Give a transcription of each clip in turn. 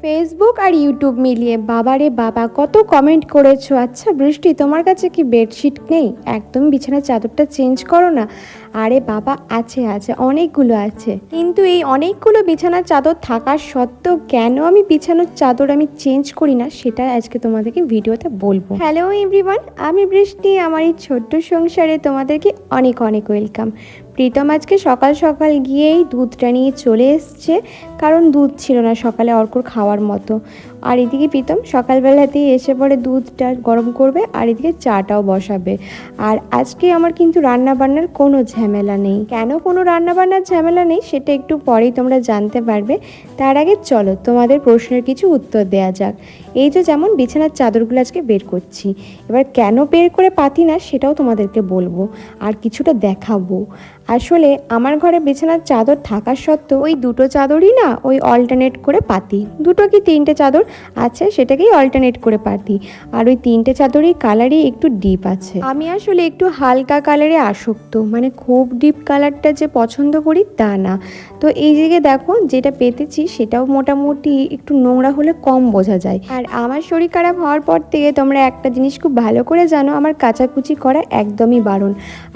Facebook আর YouTube মিলিয়ে বাবারে বাবা কত কমেন্ট করেছো। আচ্ছা বৃষ্টি, তোমার কাছে কি বেডশিট নেই? একদম বিছানার চাদরটা চেঞ্জ করো না। আরে বাবা, আছে আছে, অনেকগুলো আছে, কিন্তু এই অনেকগুলো বিছানার চাদর থাকার সত্ত্বেও কেন আমি বিছানার চাদর চেঞ্জ করি না, সেটা আজকে তোমাদেরকে ভিডিওতে বলবো। হ্যালো এভরিওয়ান, আমি বৃষ্টি। আমার এই ছোট্ট সংসারে তোমাদেরকে অনেক অনেক ওয়েলকাম। প্রীতম আজকে সকাল সকাল গিয়েই দুধটা নিয়ে চলে এসছে, কারণ দুধ ছিল না সকালে অর্কর খাওয়ার মতো। আর এদিকে প্রীতম সকালবেলাতেই এসে পড়ে দুধটা গরম করবে, আর এদিকে চাটাও বসাবে। আর আজকে আমার কিন্তু রান্না বান্নার কোনো ঝামেলা নেই। কেন কোনো রান্না বান্নার ঝামেলা নেই সেটা একটু পরেই তোমরা জানতে পারবে। তার আগে চলো তোমাদের প্রশ্নের কিছু উত্তর দেওয়া যাক। এই যে যেমন বিছানার চাদরগুলো আজকে বের করছি, এবার কেন বের করে পাতি না সেটাও তোমাদেরকে বলবো, আর কিছুটা দেখাবো। আসলে আমার ঘরে বিছানার চাদর থাকার সত্ত্বেও ওই দুটো চাদরই না ওই অল্টারনেট করে পাতি, দুটো কি তিনটে চাদর আছে সেটাকেই অল্টারনেট করে পাতি। আর ওই তিনটে চাদরই কালারই একটু ডিপ আছে। আমি আসলে একটু হালকা কালারে আসক্ত, মানে খুব ডিপ কালারটা যে পছন্দ করি তা না। তো এই জায়গায় দেখো যেটা পেতেছি সেটাও মোটামুটি একটু নোংরা হলে কম বোঝা যায়। আর আমার শরীর খারাপ হওয়ার পর থেকে তোমরা একটা জিনিস খুব ভালো করে জানো, আমার কাচাকুচি করা একদমই বারণ।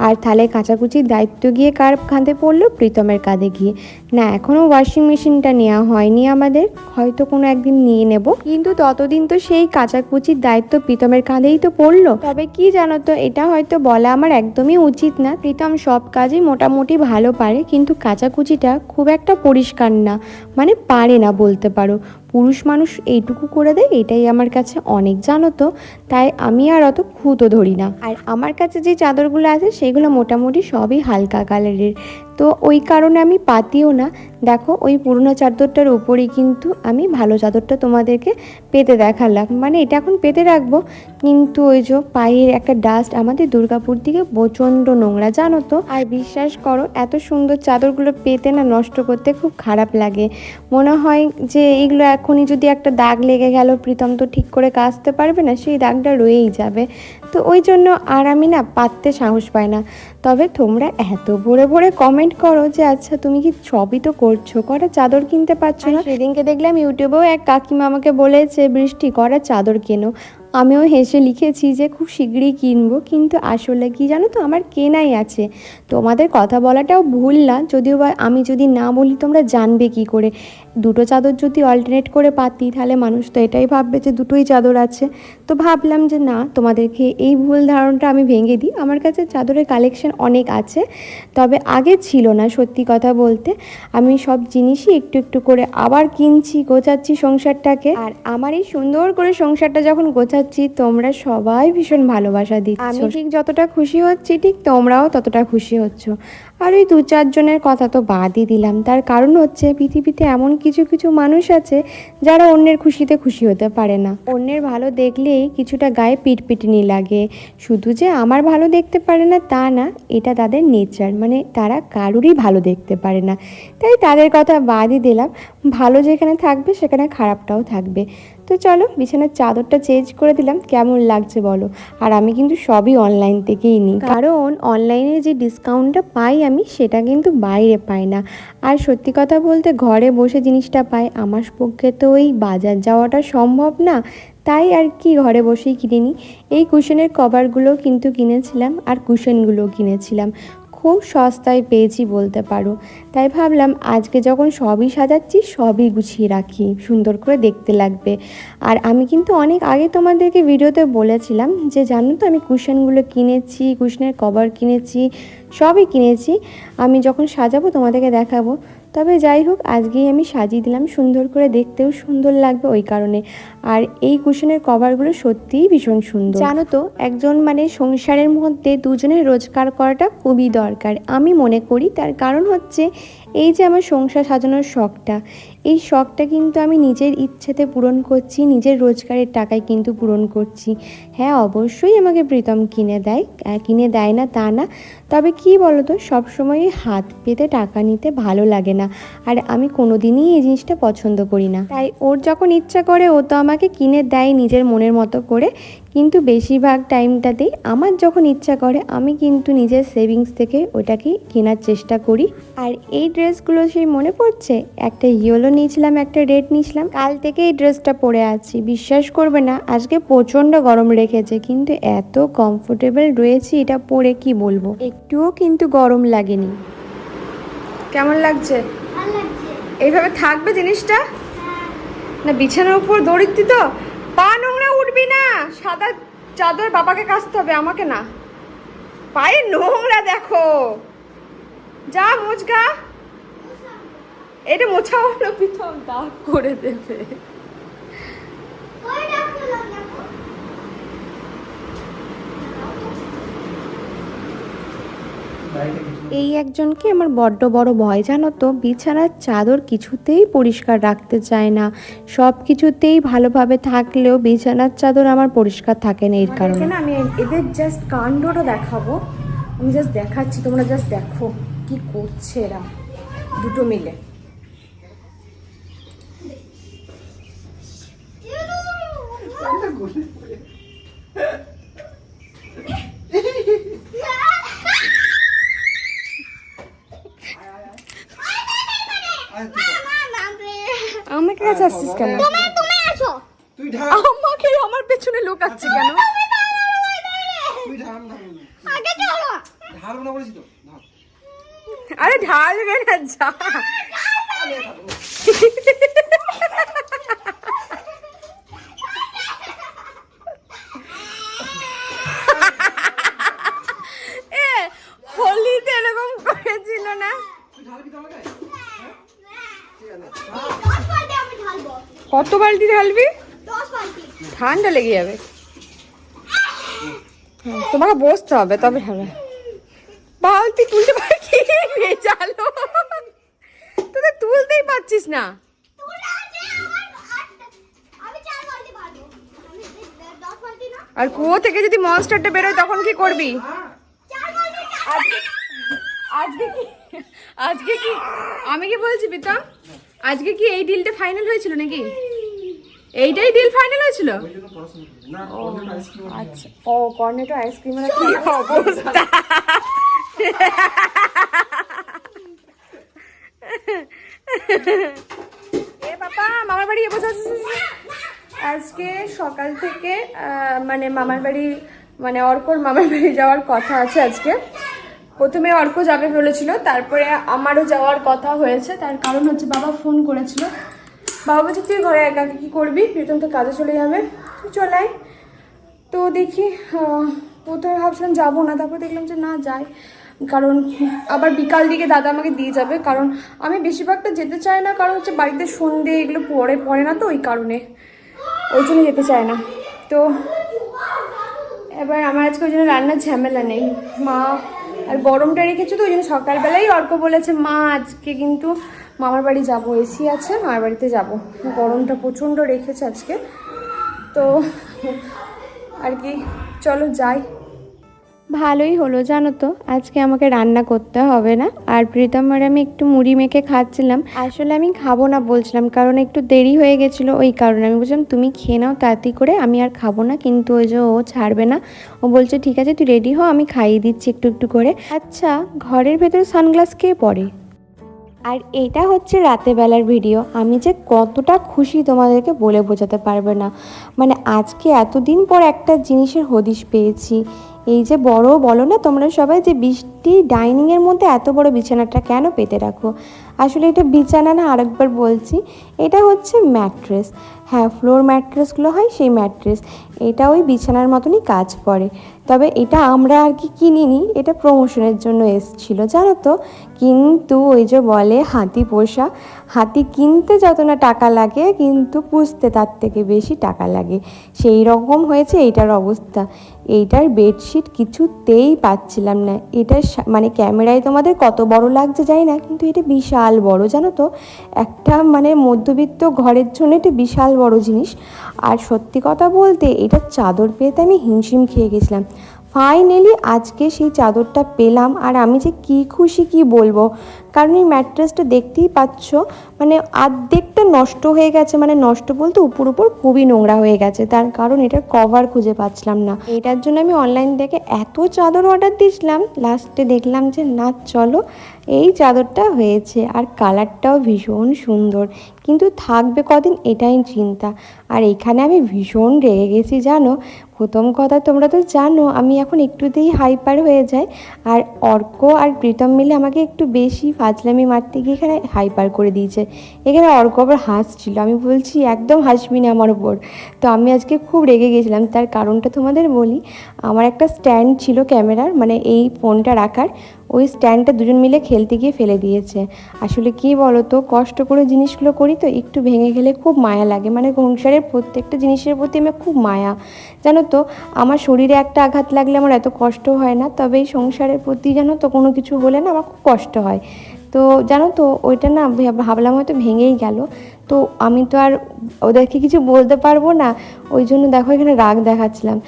আর তাহলে কাচাকুচির দায়িত্ব গিয়ে কার কাঁধে পড়লো? প্রীতমের কাঁধে গিয়ে। না, এখনও ওয়াশিং মেশিনটা নেওয়া হয়নি আমাদের, হয়তো কোনো একদিন নিয়ে নেব, কিন্তু ততদিন তো সেই কাচাকুচির দায়িত্ব প্রীতমের কাঁধেই তো পড়লো। তবে কি জানো তো, এটা হয়তো বলা আমার একদমই উচিত না, প্রীতম সব কাজই মোটামুটি ভালো পারে, কিন্তু কাচাকুচিটা খুব একটা পরিষ্কার না, মানে পারে না বলতে পারো। পুরুষ মানুষ এইটুকু করে দেয়, এটাই আমার কাছে অনেক, জানো তো। তাই আমি আর অত খুঁতো ধরি না। আর আমার কাছে যে চাদরগুলো আছে সেগুলো মোটামুটি সবই হালকা কালারের, তো ওই কারণে আমি পাতিও না। দেখো ওই পুরনো চাদরটার উপরেই কিন্তু আমি ভালো চাদরটা তোমাদেরকে পেতে দেখালাম, মানে এটা এখন পেতে রাখবো। কিন্তু ওই যে পায়ের একটা ডাস্ট, আমাদের দুর্গাপুর দিকে প্রচণ্ড নোংরা জানো তো। আর বিশ্বাস করো, এত সুন্দর চাদরগুলো পেতে না নষ্ট করতে খুব খারাপ লাগে। মনে হয় যে এইগুলো এখনই যদি একটা দাগ লেগে গেল, প্রীতম তো ঠিক করে কাচতে পারবে না, সেই দাগটা রয়েই যাবে। তো ওই জন্য আর আমি না পাততে সাহস পাই না। তবে তোমরা এত ভরে ভরে কমেন্ট করো যে আচ্ছা তুমি কি সবই তো করছো, কটা চাদর কিনতে পারছো না? সেদিনকে দেখলাম ইউটিউবেও এক কাকিমা আমাকে বলেছে বৃষ্টি কটা চাদর কেনো। আমিও হেসে লিখেছি যে খুব শীঘ্রই কিনবো, কিন্তু আসলে কি জানো তো, আমার কেনাই আছে। তোমাদের কথা বলাটাও ভুল না, যদিও বা আমি যদি না বলি তোমরা জানবে কি করে? দুটো চাদর যদি অল্টারনেট করে পাতি তাহলে মানুষ তো এটাই ভাববে যে দুটোই চাদর আছে। তো ভাবলাম যে না, তোমাদেরকে এই ভুল ধারণাটা আমি ভেঙে দিই। আমার কাছে চাদরের কালেকশন অনেক আছে, তবে আগে ছিল না সত্যি কথা বলতে। আমি সব জিনিসই একটু একটু করে আবার কিনছি, গোছাচ্ছি সংসারটাকে। আর আমার এই সুন্দর করে সংসারটা যখন গোছাচ্ছি তোমরা সবাই ভীষণ ভালোবাসা দিচ্ছ। আমি ঠিক যতটা খুশি হচ্ছি ঠিক তোমরাও ততটা খুশি হচ্ছ। আর ওই দু চারজনের কথা তো বাদই দিলাম, তার কারণ হচ্ছে পৃথিবীতে এমন কিছু কিছু মানুষ আছে যারা অন্যের খুশিতে খুশি হতে পারে না। অন্যের ভালো দেখলেই কিছুটা গায়ে পিটপিটনি লাগে। শুধু যে আমার ভালো দেখতে পারে না তা না, এটা তাদের নেচার, মানে তারা কারুরই ভালো দেখতে পারে না। তাই তাদের কথা বাদই দিলাম। ভালো যেখানে থাকবে সেখানে খারাপটাও থাকবে। তো চলো বিছানার চাদরটা চেঞ্জ করে দিলাম, কেমন লাগছে বলো। আর আমি কিন্তু সবই অনলাইন থেকেই নিই, কারণ অনলাইনে যে ডিসকাউন্টটা পাই আমি সেটা কিন্তু বাইরে পাই না। আর সত্যি কথা বলতে ঘরে বসে জিনিসটা পাই, আমার পক্ষে তো ওই বাজার যাওয়াটা সম্ভব না। তাই আর কি ঘরে বসেই কিনে নিই। এই কুশনের কভারগুলো কিন্তু কিনেছিলাম, আর কুশনগুলোও কিনেছিলাম, খুব সস্তায় পেয়েছি বলতে পারো। তাই ভাবলাম আজকে যখন সবই সাজাচ্ছি সবই গুছিয়ে রাখি, সুন্দর করে দেখতে লাগবে। আর আমি কিন্তু অনেক আগে তোমাদেরকে ভিডিওতে বলেছিলাম যে জানো তো আমি কুশনগুলো কিনেছি, কুশনের কভার কিনেছি, সবই কিনেছি। আমি যখন সাজাবো তোমাদেরকে দেখাবো। তবে যাই হোক, আজকেই আমি সাজিয়ে দিলাম, সুন্দর করে দেখতেও সুন্দর লাগবে ওই কারণে। আর এই কুশনের কভারগুলো সত্যিই ভীষণ সুন্দর জানো তো। একজন মানে সংসারের মধ্যে দুজনের রোজগার করাটা খুবই দরকার আমি মনে করি। তার কারণ হচ্ছে এই যে আমার সংসার সাজানোর শখটা, এই শখটা কিন্তু আমি নিজের ইচ্ছেতে পূরণ করছি, নিজের রোজগারের টাকায় কিন্তু পূরণ করছি। হ্যাঁ অবশ্যই আমাকে প্রীতম কিনে দেয়, কিনে দেয় না তা না। তবে কি বলো তো, সবসময় হাত পেতে টাকা নিতে ভালো লাগে না, আর আমি কোনো দিনই এই জিনিসটা পছন্দ করি না। তাই ওর যখন ইচ্ছা করে ও তো আমাকে কিনে দেয় নিজের মনের মতো করে, কিন্তু বেশিরভাগ টাইমটাতেই আমার যখন ইচ্ছা করে আমি কিন্তু নিজের সেভিংস থেকে ওটাকে কেনার চেষ্টা করি। আর এই ড্রেসগুলো সেই মনে পড়ছে একটা ইয়েলো নিয়েছিলাম, একটা রেড নিয়েছিলাম। কাল থেকে এই ড্রেসটা পরে আছি। বিশ্বাস করবে না, আজকে প্রচণ্ড গরম রেখেছে, কিন্তু এত কমফোর্টেবল রয়েছি এটা পরে, কি বলবো, একটুও কিন্তু গরম লাগেনি। কেমন লাগছে? এইভাবে থাকবে জিনিসটা? না বিছানার উপর দড়িতি তো, পা নোংরা উঠবি না। সাদা চাদর বাবাকে কাচতে হবে, আমাকে না। পায়ে নোংরা দেখো, যা মোচগা। এটা মোছাও না, পিছন দাগ করে দেবে। এই একজনকে আমার বড্ড বড় ভয়, জানো তো। বিছানার চাদর কিছুতেই পরিষ্কার রাখতে চায় না, সব কিছুতেই ভালোভাবে থাকলেও বিছানার চাদর আমার পরিষ্কার থাকে না। এর কারণে আমি এদের জাস্ট কাণ্ডটা দেখাবো, আমি জাস্ট দেখাচ্ছি, তোমরা জাস্ট দেখো কি করছে এরা দুটো মিলে। আমাকে কাছে আসছিস কেন? আমাকে আমার পেছনে লোক আছে কেন? আরে ঢালবে না, যা। হোলিতে এরকম করেছিল না? কত বালতি ঢালবি? ঠান্ডা লেগে যাবে, তোমাকে বসতে হবে তবে হবে। বালতি তুলতে পারি কি ভেজালো, তুই তুলতেই পারছিস না। আর কুয়ো থেকে যদি মনস্টারটা বেরোয় তখন কি করবি? আজকে কি আমি কি বলছি প্রীতম, আজকে কি এই ডিলটা ফাইনাল হয়েছিল নাকি? এইটাই ডিল ফাইনাল হয়েছিল? আচ্ছা, ও কর্নেটো আইসক্রিমের কি অবস্থা। এ বাবা, মামার বাড়ি বসে আছিস? আজকে সকাল থেকে মানে মামার বাড়ি, মানে অর্কর মামার বাড়ি যাওয়ার কথা আছে আজকে। প্রথমে অর্ক যাবে বলেছিল, তারপরে আমারও যাওয়ার কথা হয়েছে। তার কারণ হচ্ছে বাবা ফোন করেছিল, বাবা বলছে তুই ঘরে একা কি করবি, প্রীতম তো কাজে চলে যাবে, তুই চলে আয়। তো দেখি, প্রথমে ভাবছিলাম যাবো না, তারপর দেখলাম যে না যাই, কারণ আবার বিকাল দিকে দাদা আমাকে দিয়ে যাবে। কারণ আমি বেশিরভাগটা যেতে চাই না, কারণ হচ্ছে বাড়িতে সন্ধে এগুলো পড়ে না, তো ওই কারণে ওই জন্য যেতে চায় না। তো এবার আমার আজকে ওই জন্য রান্নার ঝামেলা নেই। মা আর গরমটা রেখেছে, তো ওই জন্য সকালবেলাই অর্ক বলেছে মা আজকে কিন্তু মামার বাড়ি যাবো, এসি আছে, মামার বাড়িতে যাবো। গরমটা প্রচণ্ড রেখেছে আজকে, তো আর কি, চলো যাই। ভালোই হলো জানো তো, আজকে আমাকে রান্না করতে হবে না। আর প্রীতম আর আমি একটু মুড়ি মেখে খাচ্ছিলাম। আসলে আমি খাবো না বলছিলাম, কারণ একটু দেরি হয়ে গেছিলো, ওই কারণে আমি বলছিলাম তুমি খেয়ে নাও তাড়াতাড়ি করে, আমি আর খাবো না। কিন্তু ওই যে ও ছাড়বে না, ও বলছে ঠিক আছে তুই রেডি হ, আমি খাইয়ে দিচ্ছি একটু একটু করে। আচ্ছা, ঘরের ভেতরে সানগ্লাস কে পরে? আর এটা হচ্ছে রাতেবেলার ভিডিও। আমি যে কতটা খুশি তোমাদেরকে বলে বোঝাতে পারবে না। মানে আজকে এতদিন পর একটা জিনিসের হদিশ পেয়েছি। এই যে বলো না তোমরা সবাই যে বৃষ্টি ডাইনিংয়ের মধ্যে এত বড় বিছানাটা কেন পেতে রাখো? আসলে এটা বিছানা না, আরেকবার বলছি, এটা হচ্ছে ম্যাট্রেস। হ্যাঁ, ফ্লোর ম্যাট্রেসগুলো হয় সেই ম্যাট্রেস। এটা ওই বিছানার মতনই কাজ করে। তবে এটা আমরা আর কি কিনিনি, এটা প্রমোশনের জন্য এসছিল জানো তো। কিন্তু ওই যে বলে হাতি পোষা, হাতি কিনতে যত না টাকা লাগে, কিন্তু পুষতে তার থেকে বেশি টাকা লাগে। সেই রকম হয়েছে এইটার অবস্থা। এইটার বেডশিট কিছুতেই পাচ্ছিলাম না। এটা মানে ক্যামেরায় তোমাদের কত বড় লাগছে জানি না, কিন্তু এটা বিশাল বড় জানো তো। একটা মানে মধ্যবিত্ত ঘরের জন্য এটা বিশাল বড় জিনিস। আর সত্যি কথা বলতে এটা চাদর পেতে আমি হিমশিম খেয়ে গেছিলাম। ফাইনালি আজকে সেই চাদরটা পেলাম, আর আমি যে কী খুশি কি বলবো। কারণ এই ম্যাট্রেসটা দেখতেই পাচ্ছ, মানে অর্ধেকটা নষ্ট হয়ে গেছে, মানে নষ্ট বলতে উপর খুবই নোংরা হয়ে গেছে। তার কারণ এটার কভার খুঁজে পাচ্ছিলাম না। এটার জন্য আমি অনলাইন থেকে এত চাদর অর্ডার দিয়েছিলাম, লাস্টে দেখলাম যে না চলো এই চাদরটা হয়েছে। আর কালারটাও ভীষণ সুন্দর, কিন্তু থাকবে কদিন এটাই চিন্তা। আর এখানে আমি ভীষণ রেগে গেছি জানো। প্রথম কথা তোমরা তো জানো আমি এখন একটুতেই হাইপার হয়ে যাই, আর অর্ক আর প্রীতম মিলে আমাকে একটু বেশি ফাজলামি মারতে গিয়ে এখানে হাইপার করে দিয়েছে। এখানে অর্ক আবার হাসছিল, আমি বলছি একদম হাসবি না আমার উপর। তো আমি আজকে খুব রেগে গেছিলাম, তার কারণটা তোমাদের বলি। আমার একটা স্ট্যান্ড ছিল ক্যামেরার, মানে এই ফোনটা রাখার, ওই স্ট্যান্ডটা দুজন মিলে খেলতে গিয়ে ফেলে দিয়েছে। আসলে কি বলো তো, কষ্ট করে জিনিসগুলো করি তো একটু ভেঙে গেলে খুব মায়া লাগে, মানে সংসারের প্রত্যেকটা জিনিসের প্রতি আমার খুব মায়া জানো তো। আমার শরীরে একটা আঘাত লাগলে আমার এত কষ্ট হয় না, তবে এই সংসারের প্রতি জানো তো কোনো কিছু হলে না আমার খুব কষ্ট হয়। তো জানো তো ওইটা না ভাবলাম হয়তো ভেঙেই গেল, তো আমি তো আর ওদেরকে কিছু বলতে পারবো না, ওই জন্য দেখো এখানে রাগ দেখাচ্ছিলাম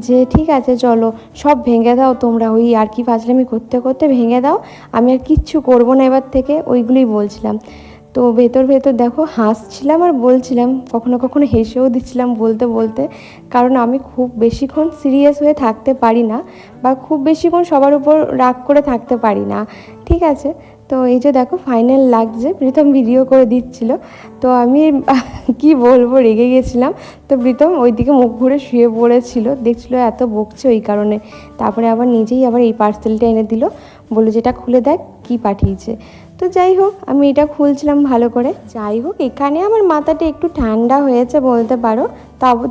যে ঠিক আছে চলো সব ভেঙে দাও তোমরা, ওই আর কি ফাজলামি করতে করতে ভেঙে দাও, আমি আর কিচ্ছু করবো না এবার থেকে, ওইগুলোই বলছিলাম। তো ভেতর ভেতর দেখো হাসছিলাম আর বলছিলাম, কখনো কখনো হেসেও দিচ্ছিলাম বলতে বলতে, কারণ আমি খুব বেশিক্ষণ সিরিয়াস হয়ে থাকতে পারি না, বা খুব বেশিক্ষণ সবার উপর রাগ করে থাকতে পারি না, ঠিক আছে। তো এই যে দেখো ফাইনাল লাগছে, প্রীতম ভিডিও করে দিচ্ছিল, তো আমি কি বলবো রেগে গেছিলাম। তো প্রীতম ওইদিকে মুখ ঘুরে শুয়ে পড়েছিল, দেখছিল এত বকছে ওই কারণে। তারপরে আবার নিজেই আবার এই পার্সেলটা এনে দিল, বললো যেটা খুলে দেখ কি পাঠিয়েছে। তো যাই হোক আমি এটা খুলছিলাম ভালো করে। যাই হোক এখানে আমার মাথাটা একটু ঠান্ডা হয়েছে বলতে পারো,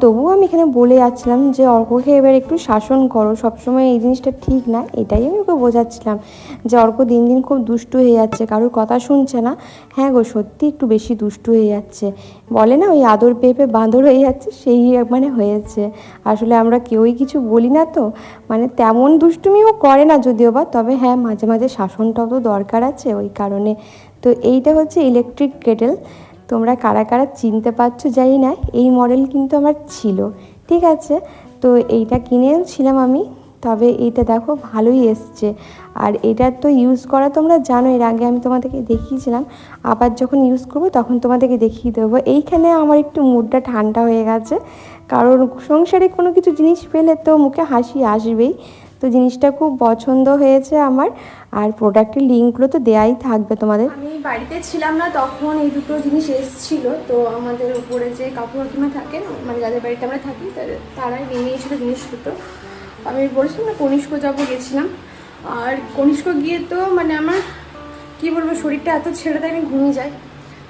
তবুও আমি এখানে বলে যাচ্ছিলাম যে অর্ককে এবার একটু শাসন করো, সবসময় এই জিনিসটা ঠিক না, এটাই আমি ওকে বোঝাচ্ছিলাম যে অর্ক দিন দিন খুব দুষ্টু হয়ে যাচ্ছে, কারোর কথা শুনছে না। হ্যাঁ গো সত্যি একটু বেশি দুষ্টু হয়ে যাচ্ছে, বলে না ওই আদর পেয়ে বাঁদর হয়ে যাচ্ছে, সেই মানে হয়েছে। আসলে আমরা কেউই কিছু বলি না তো, মানে তেমন দুষ্টুমিও করে না যদিও বা, তবে হ্যাঁ মাঝে মাঝে শাসনটাও তো দরকার আছে ওই কারণে। তো এইটা হচ্ছে ইলেকট্রিক কেটেল, তোমরা কারা কারা চিনতে পারছো জানি না, এই মডেল কিন্তু আমার ছিল, ঠিক আছে। তো এইটা কিনেছিলাম আমি, তবে এইটা দেখো ভালোই এসছে। আর এটার তো ইউজ করা তোমরা জানো, এর আগে আমি তোমাদেরকে দেখিয়েছিলাম, আবার যখন ইউজ করবো তখন তোমাদেরকে দেখিয়ে দেবো। এইখানে আমার একটু মুডটা ঠান্ডা হয়ে গেছে, কারণ সংসারে কোনো কিছু জিনিস পেলে তো মুখে হাসি আসবেই। তো জিনিসটা খুব পছন্দ হয়েছে আমার, আর প্রোডাক্টের লিঙ্কগুলো তো দেয়াই থাকবে তোমাদের। আমি বাড়িতে ছিলাম না তখন এই দুটো জিনিস এসেছিল, তো আমাদের উপরে যে কাকুর কাকিমা থাকেন, মানে যাদের বাড়িতে আমরা থাকি তারাই নিয়ে নিয়েছিল জিনিস দুটো। আমি বলেছিলাম না কনিষ্ক যাবো, গেছিলাম। আর কনিষ্ক গিয়ে তো মানে আমার কী বলবো, শরীরটা এত ছেড়ে দেয় আমি ঘুমিয়ে যাই।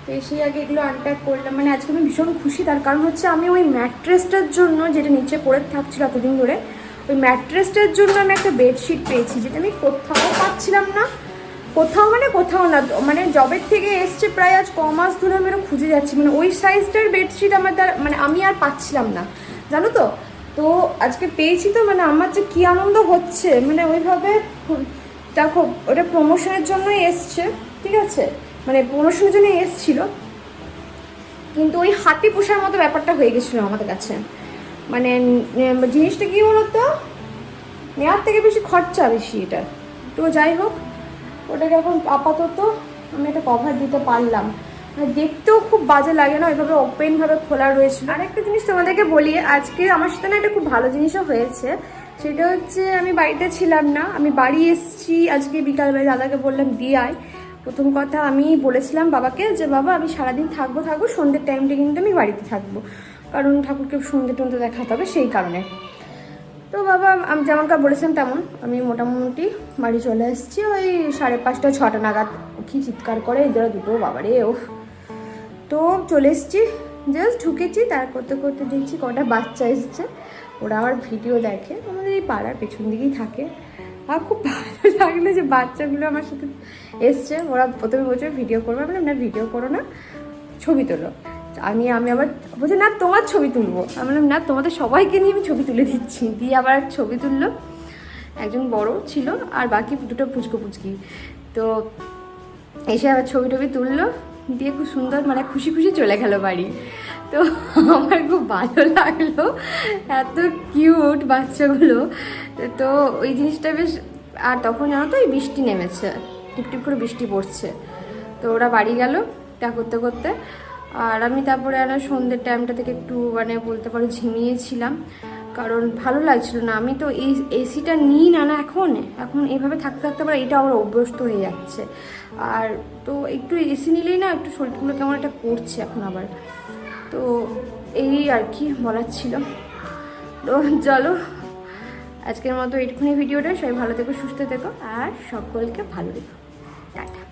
তো সেই আগে এগুলো আনপ্যাক করলাম, মানে আজকে আমি ভীষণ খুশি, তার কারণ হচ্ছে আমি ওই ম্যাট্রেসটার জন্য, যেটা নিচে পড়ে থাকছিল এতদিন ধরে, ওই ম্যাট্রেসটার জন্য আমি একটা বেডশিট পেয়েছি, যেটা আমি কোথাও পাচ্ছিলাম না, কোথাও না, মানে জবের থেকে এসছে প্রায় আজ মাস ধরে আমি এরকম খুঁজে যাচ্ছি, মানে ওই সাইজটার বেডশিট আমার দ্বারা মানে আমি আর পাচ্ছিলাম না জানো তো। তো আজকে পেয়েছি, তো মানে আমার যে কী আনন্দ হচ্ছে, মানে ওইভাবে দেখো ওটা প্রমোশনের জন্যই এসছে, ঠিক আছে, মানে প্রমোশনের জন্য এসছিল, কিন্তু ওই হাতি পোষার মতো ব্যাপারটা হয়ে গেছিলো আমাদের কাছে। মানে জিনিসটা কী বলতো, নেওয়ার থেকে বেশি খরচা বেশি এটা। তো যাই হোক ওটাকে এখন আপাতত আমি একটা কভার দিতে পারলাম, মানে দেখতেও খুব বাজে লাগে না ওইভাবে ওপেনভাবে খোলা রয়েছিল। আর একটা জিনিস তোমাদেরকে বলি, আজকে আমার সাথে না একটা খুব ভালো জিনিসও হয়েছে, সেটা হচ্ছে আমি বাড়িতে ছিলাম না, আমি বাড়ি এসেছি আজকে বিকালবেলা, দাদাকে বললাম দিয়ে আয়। প্রথম কথা আমি বলেছিলাম বাবাকে যে বাবা আমি সারাদিন থাকবো, সন্ধ্যের টাইমটা কিন্তু আমি বাড়িতে থাকবো, কারণ ঠাকুরকে সন্ধ্যে টন্ধে দেখাতে হবে সেই কারণে। তো বাবা আমি যেমনকার বলেছিলাম তেমন আমি মোটামুটি বাড়ি চলে এসেছি, ওই 5:30 6টা নাগাদ। কি চিৎকার করে এদের দুটো বাবারে ও। তো চলে এসেছি, জাস্ট ঢুকেছি, তার করতে করতে দেখছি কটা বাচ্চা এসছে, ওরা আমার ভিডিও দেখে, আমাদের এই পাড়ার পেছন দিকেই থাকে। আর খুব ভালো লাগলো যে বাচ্চাগুলো আমার সাথে এসছে, ওরা প্রথমে বলছে ভিডিও করবো, আমি না ভিডিও করো না, ছবি তোলো। আমি আবার বলছি না তোমার ছবি তুলবো, আমি বললাম না তোমাদের সবাইকে নিয়ে আমি ছবি তুলে দিচ্ছি। দিয়ে আবার ছবি তুললো, একজন বড় ছিল আর বাকি দুটো পুচকি। তো এসে আবার ছবি টবি তুললো, দিয়ে খুব সুন্দর মানে খুশি খুশি চলে গেল বাড়ি। তো আমার খুব ভালো লাগলো, এত কিউট বাচ্চাগুলো। তো ওই জিনিসটা বেশ। আর তখন জানো তো এই বৃষ্টি নেমেছে, টিপটিপ করে বৃষ্টি পড়ছে। তো ওরা বাড়ি গেল তা করতে করতে, আর আমি তারপরে সন্ধ্যের টাইমটা থেকে একটু মানে বলতে পারো ঝিমিয়েছিলাম, কারণ ভালো লাগছিল না। আমি তো এই এসিটা নিই না এখন এইভাবে থাকতে থাকতে আবার এটা আমার অভ্যস্ত হয়ে যাচ্ছে। আর তো একটু এসি নিলেই না একটু শরীরগুলো কেমন একটা করছে এখন আবার। তো এই আর কি বলার ছিল। তো চলো আজকের মতো এইটুকুনি ভিডিওটা। সবাই ভালো থেকো, সুস্থ থেকো, আর সকলকে ভালো রেখো। টাটা।